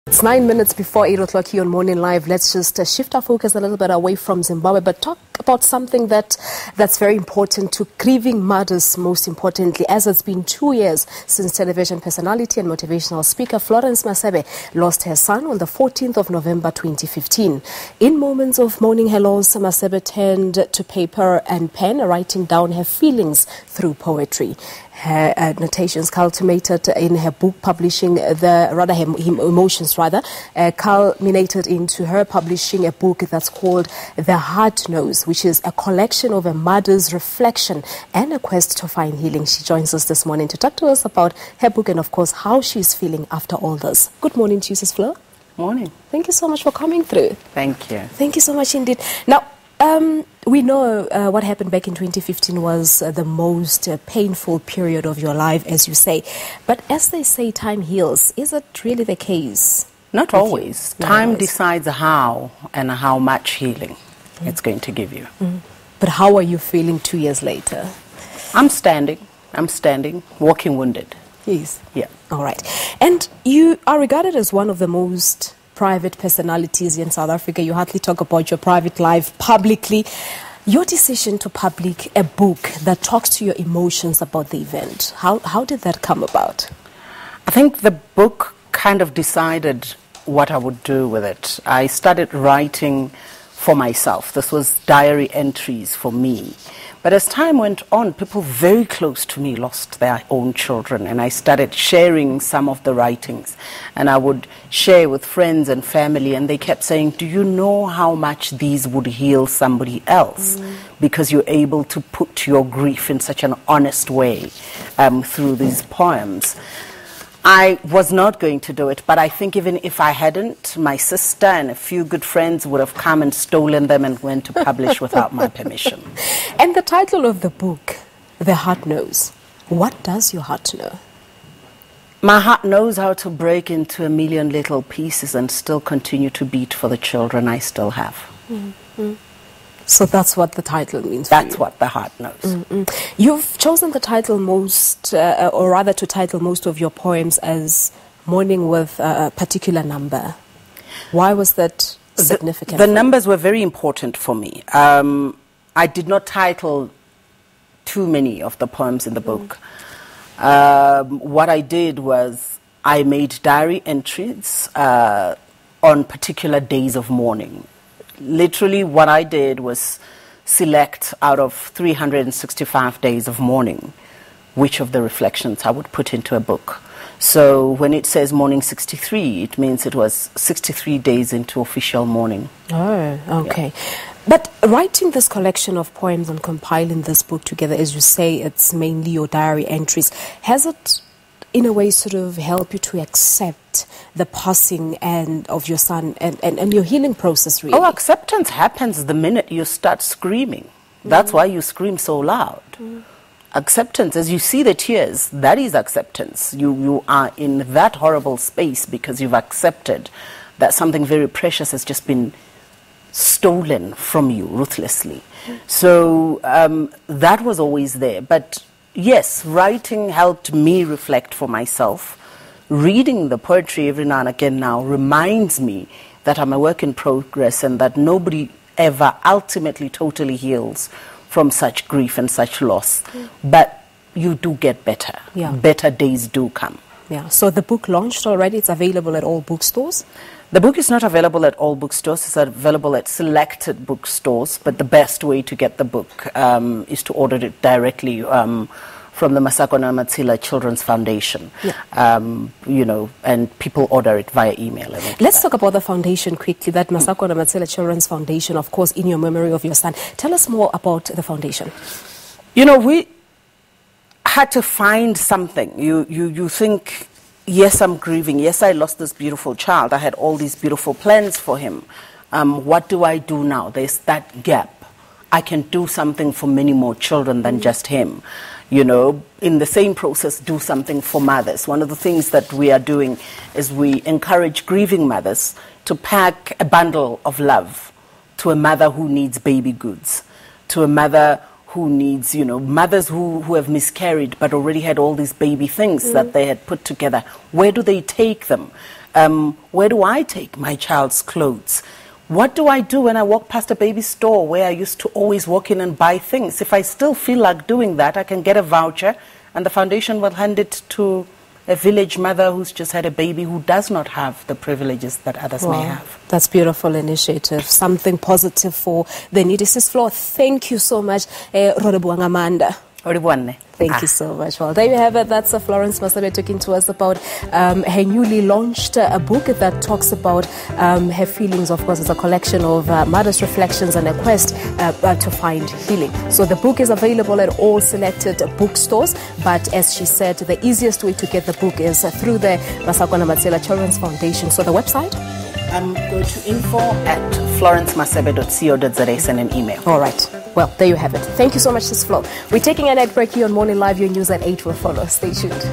It's 9 minutes before 8 o'clock here on Morning Live. Let's just shift our focus a little bit away from Zimbabwe, but talk about something that's very important to grieving mothers, most importantly, as it's been 2 years since television personality and motivational speaker Florence Masebe lost her son on the 14th of November 2015. In moments of mourning her loss, Masebe turned to paper and pen, writing down her feelings through poetry. Her notations culminated in her book publishing her emotions culminated into her publishing a book that's called The Heart Knows, which is a collection of a mother's reflection and a quest to find healing. She joins us this morning to talk to us about her book and, of course, how she's feeling after all this. Good morning to you, Sis Flo. Morning. Thank you so much for coming through. Thank you. Thank you so much indeed. Now, we know what happened back in 2015 was the most painful period of your life, as you say. But as they say, time heals. Is it really the case? Not always. Time decides how and how much healing it's going to give you. But how are you feeling 2 years later? I'm standing, walking wounded. Yes. Yeah. All right. And you are regarded as one of the most private personalities in South Africa. You hardly talk about your private life publicly. Your decision to publish a book that talks to your emotions about the event, how did that come about? I think the book kind of decided what I would do with it. I started writing for myself. This was diary entries for me. But as time went on, people very close to me lost their own children, and I started sharing some of the writings. And I would share with friends and family, and they kept saying, do you know how much these would heal somebody else? Because you're able to put your grief in such an honest way through these poems. I was not going to do it, but I think even if I hadn't, my sister and a few good friends would have come and stolen them and went to publish without my permission. And the title of the book, The Heart Knows. What does your heart know? My heart knows how to break into a million little pieces and still continue to beat for the children I still have. So that's what the title means. That's what the heart knows. You've chosen the title or rather to title most of your poems as Mourning with a particular number. Why was that significant? The numbers were very important for me. I did not title too many of the poems in the book. What I did was I made diary entries on particular days of mourning. Literally what I did was select out of 365 days of mourning which of the reflections I would put into a book. So when it says mourning 63, it means it was 63 days into official mourning. Oh, okay. Yeah. But writing this collection of poems and compiling this book together, as you say, it's mainly your diary entries. Has it in a way sort of help you to accept the passing of your son and your healing process, really? Oh, acceptance happens the minute you start screaming. That's why you scream so loud. Acceptance, as you see the tears, that is acceptance. You are in that horrible space because you've accepted that something very precious has just been stolen from you ruthlessly. So that was always there. But yes, writing helped me reflect for myself. Reading the poetry every now and again now reminds me that I'm a work in progress and that nobody ever ultimately totally heals from such grief and such loss. But you do get better. Yeah. Better days do come. Yeah. So the book launched already. It's available at all bookstores? The book is not available at all bookstores. It's available at selected bookstores. But the best way to get the book is to order it directly from the Masakona Matsila Children's Foundation. Yeah. And people order it via email. Let's talk about the foundation quickly. That Masakona Matsila Children's Foundation, of course, in your memory of your son. Tell us more about the foundation. You know, we had to find something. You think, yes, I'm grieving. Yes, I lost this beautiful child. I had all these beautiful plans for him. What do I do now? There's that gap. I can do something for many more children than just him. You know, in the same process, do something for mothers. One of the things that we are doing is we encourage grieving mothers to pack a bundle of love to a mother who needs baby goods, to a mother who needs, mothers who have miscarried but already had all these baby things that they had put together. Where do they take them? Where do I take my child's clothes? What do I do when I walk past a baby store where I used to always walk in and buy things? If I still feel like doing that, I can get a voucher and the foundation will hand it to a village mother who's just had a baby who does not have the privileges that others may have. That's beautiful initiative, something positive for the needy. Sis Flo, thank you so much. Rodebuang Amanda. Thank you so much. Well, there you have it. That's Florence Masebe talking to us about her newly launched a book that talks about her feelings. Of course, it's a collection of mother's reflections and a quest to find healing. So the book is available at all selected bookstores. But as she said, the easiest way to get the book is through the Masakwana Matsela Children's Foundation. So the website? Go to info@florencemasebe.co.za, send an email. All right. Well, there you have it. Thank you so much, Sis Flo. We're taking a net break here on Morning Live. Your news at 8 will follow. Stay tuned.